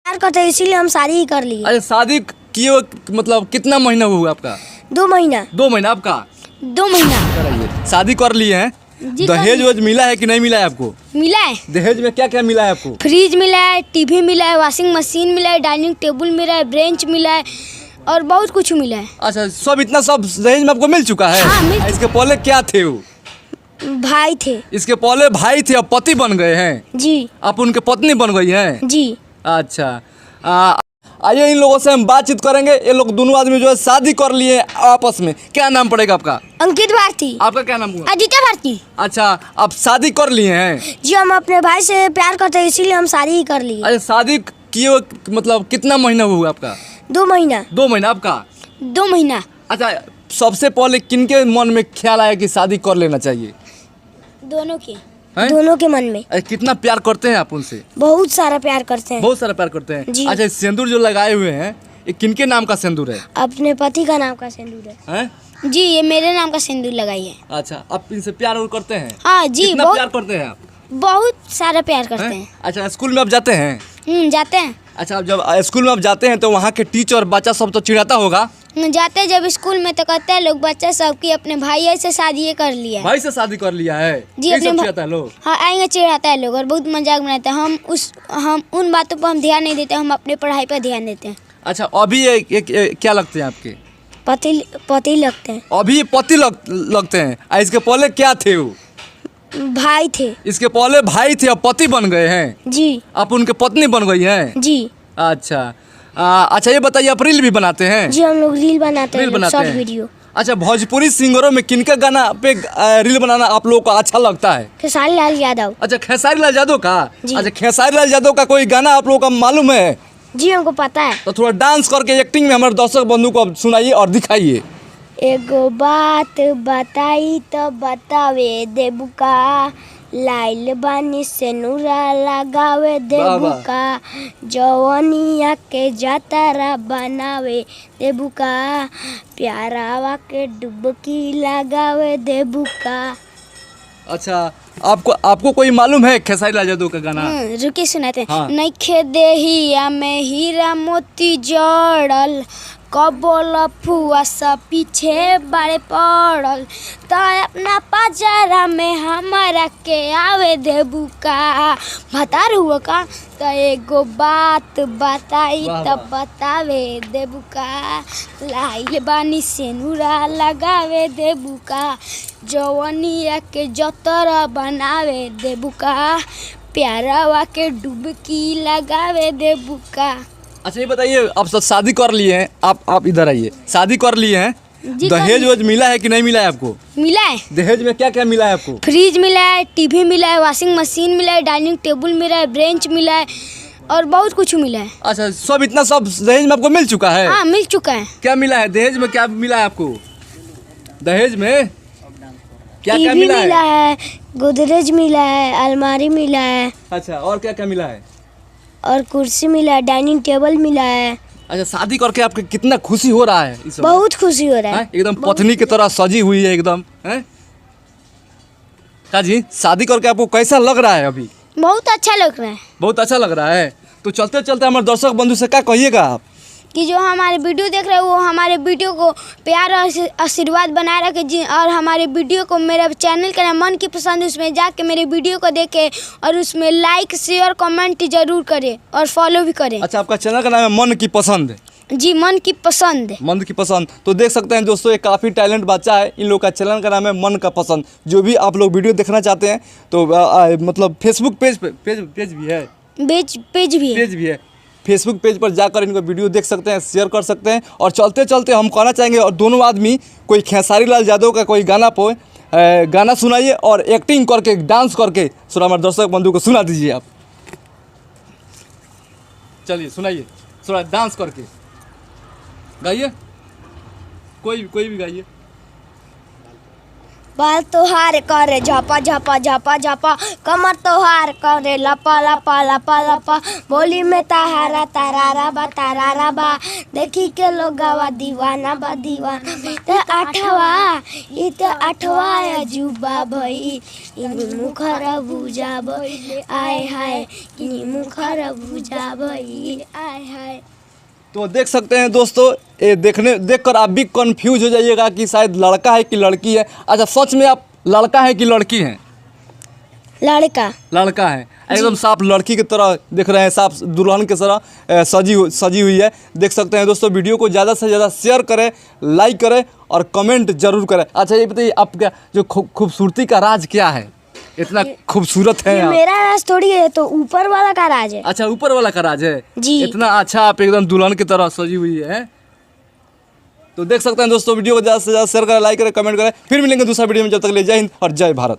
प्यार करते इसीलिए हम शादी ही कर लिए। अरे शादी किए मतलब कितना महीना हुआ आपका? 2 महीना। 2 महीना आपका? 2 महीना। कराइए, शादी कर लिए हैं? जी, दहेज वेज मिला है कि नहीं मिला है आपको? मिला है। दहेज में क्या क्या मिला है आपको? फ्रिज मिला है, टीवी मिला है, वॉशिंग मशीन मिला है, डाइनिंग टेबल मिला है, बेंच मिला है और बहुत कुछ मिला है। अच्छा, सब इतना सब दहेज में आपको मिल चुका है? हाँ, मिल। इसके पहले क्या थे वो? भाई थे। इसके पहले भाई थे, अब पति बन गए हैं? जी। आप उनके पत्नी बन गई हैं? जी। अच्छा, आइए इन लोगों से हम बातचीत करेंगे। ये लोग दोनों आदमी जो है शादी कर लिए आपस में। क्या नाम पड़ेगा आपका? अंकित भारती। आपका क्या नाम हुआ? आदित्य भारती। अच्छा, आप शादी कर लिए हैं? जी, हम अपने भाई से प्यार करते इसीलिए हम शादी ही कर लिए। अरे शादी किए मतलब कितना महीना हुआ आपका? 2 महीना। 2 महीना आपका? 2 महीना। अच्छा, सबसे पहले किनके मन में ख्याल आया कि शादी कर लेना चाहिए? दोनों के। हैं? दोनों के मन में। अरे कितना प्यार करते हैं आप उनसे? बहुत सारा प्यार करते हैं। बहुत सारा प्यार करते हैं जी। अच्छा, सिंदूर जो लगाए हुए हैं ये किनके नाम का सिंदूर है? अपने पति का नाम का सिंदूर है। हैं? जी, ये मेरे नाम का सिंदूर लगाई है। अच्छा, आप इनसे प्यार और करते हैं? हाँ जी, कितना बहुत प्यार करते हैं आप? बहुत सारा प्यार करते हैं? हैं। अच्छा, स्कूल में आप जाते हैं? जाते हैं। अच्छा, आप जब स्कूल में आप जाते हैं तो वहाँ के टीचर बच्चा सब तो चिढ़ाता होगा? जाते हैं जब स्कूल में तो कहते हैं लोग बच्चा सब की अपने भाई से शादी कर लिया है। भाई से शादी कर लिया है? जी, ये अपने सब भा- चिढ़ाता है लोग? हाँ, आएंगे चिढ़ाता है लोग और बहुत मजाक बनाते हैं। हम उन बातों पर हम ध्यान नहीं देते, हम अपने पढ़ाई पर ध्यान देते हैं। अच्छा, अभी ये क्या लगते हैं आपके? पति लगते हैं। अभी ये पति लगते हैं। इसके पहले क्या थे वो? भाई थे। इसके पहले भाई थे, अब पति बन गए हैं? जी। आप उनके पत्नी बन गई हैं? जी। अच्छा, अच्छा ये बताइए, आप रील भी बनाते हैं? जी, हम लोग रील बनाते रील हैं, बनाते शॉर्ट हैं? वीडियो। अच्छा, भोजपुरी सिंगरों में किनका गाना पे रील बनाना आप लोगों को अच्छा लगता है? खेसारी लाल यादव। अच्छा, खेसारी लाल यादव का? जी। अच्छा, खेसारी लाल यादव का कोई गाना आप लोगों को मालूम है? जी, हमको पता है। तो थोड़ा डांस करके एक्टिंग में हमारे दर्शक बंधु को सुनाइए और दिखाइए। एगो बात बताई तो बतावे देबू का, लाइल बानी से नूरा लगावे देबू का, जवनिया के जातारा बनावे देबू का, प्यारावा के डुबकी लगावे देबू का। अच्छा, आपको कोई मालूम है खेसारी लाल यादव का गाना? रुके सुनाते हैं। हाँ। नइखे देहिया में हीरा मोती जड़ल, कबोल फुआ सब पीछे बारे पड़ल, तो अपना पजारा में हमारा के आवे देबू का। बता रहुआ का तो एगो बात बताई वाह, तो वाह। बतावे देबू का, लाइल बानी से नूरा लगावे देबू का, जवनिया के जतरा बनावे देबू का, प्यारावा के डुबकी लगावे देबू का। अच्छा, ये बताइए, आप सब शादी कर लिए हैं? आप इधर आइए। शादी कर लिए हैं? जी, दहेज वेज मिला है कि नहीं मिला है आपको? मिला है। दहेज में क्या क्या मिला है आपको? फ्रिज मिला है, टीवी मिला है, वॉशिंग मशीन मिला है, डाइनिंग टेबल मिला है, बेंच मिला है और बहुत कुछ मिला है। अच्छा, सब इतना सब दहेज में आपको मिल चुका है? हाँ, मिल चुका है। क्या मिला है दहेज में? क्या मिला है आपको दहेज में? क्या क्या टीवी मिला मिला है? है, गोदरेज मिला है, अलमारी मिला है अच्छा, और क्या क्या मिला है? और कुर्सी मिला है, डाइनिंग टेबल मिला है। अच्छा, शादी करके आपको कितना खुशी हो रहा है इस समय? बहुत खुशी हो रहा है। हैं? एकदम पत्नी की तरह सजी हुई है एकदम, हैं? का जी, शादी करके आपको कैसा लग रहा है अभी? बहुत अच्छा लग रहा है। बहुत अच्छा लग रहा है। तो चलते चलते हमारे दर्शक बंधु से क्या कहिएगा आप? कि जो हमारे वीडियो देख रहे हैं वो हमारे वीडियो को प्यार और आशीर्वाद बनाए रखे जी, और हमारे वीडियो को, मेरा चैनल का नाम मन की पसंद, उसमें जाके मेरे वीडियो को देखें और उसमें लाइक शेयर कमेंट जरूर करें और फॉलो भी करें। अच्छा, आपका चैनल का नाम है मन की पसंद? जी, मन की पसंद। मन की पसंद। तो देख सकते हैं दोस्तों, ये काफ़ी टैलेंट बच्चा है। इन लोग का चैनल का नाम है मन का पसंद। जो भी आप लोग वीडियो देखना चाहते हैं तो मतलब फेसबुक पेज भी है? पेज भी है। पेज भी है। फेसबुक पेज पर जाकर इनको वीडियो देख सकते हैं, शेयर कर सकते हैं। और चलते चलते हम कहना चाहेंगे, और दोनों आदमी कोई खेसारी लाल यादव का कोई गाना सुनाइए और एक्टिंग करके, डांस करके थोड़ा हमारे दर्शक बंधु को सुना दीजिए आप। चलिए सुनाइए, थोड़ा डांस करके गाइए, कोई भी गाइए। बाल तोहार करे झपा झपा झपा झपा, कमर तोहार करे लपा लपा लपा लपा, बोली में ताहारा तारारा बा, देखी के लोगावा दीवाना बा दीवाना तो आठवा ये तो आठवा अजूबा भई इन मुखर बुझा भई आय हाय इन मुखर बुझा भई आय हाय। तो देख सकते हैं दोस्तों, ये देखकर आप भी कंफ्यूज हो जाइएगा कि शायद लड़का है कि लड़की है। अच्छा, सच में आप लड़का है कि लड़की हैं? लड़का है, एकदम साफ लड़की की तरह दिख रहे हैं, साफ दुल्हन की तरह सजी हुई है। देख सकते हैं दोस्तों, वीडियो को ज़्यादा से ज़्यादा शेयर करें, लाइक करें और कमेंट जरूर करें। अच्छा, ये बताइए आपका जो खूबसूरती का राज क्या है? इतना खूबसूरत है आप। मेरा राज थोड़ी है, तो ऊपर वाला का राज है। अच्छा, ऊपर वाला का राज है जी। इतना अच्छा आप एकदम दुल्हन की तरह सजी हुई है। तो देख सकते हैं दोस्तों, वीडियो को ज़्यादा से ज़्यादा शेयर करें, लाइक करें, कमेंट करें। फिर मिलेंगे दूसरा वीडियो में, जब तक के लिए जय हिंद और जय भारत।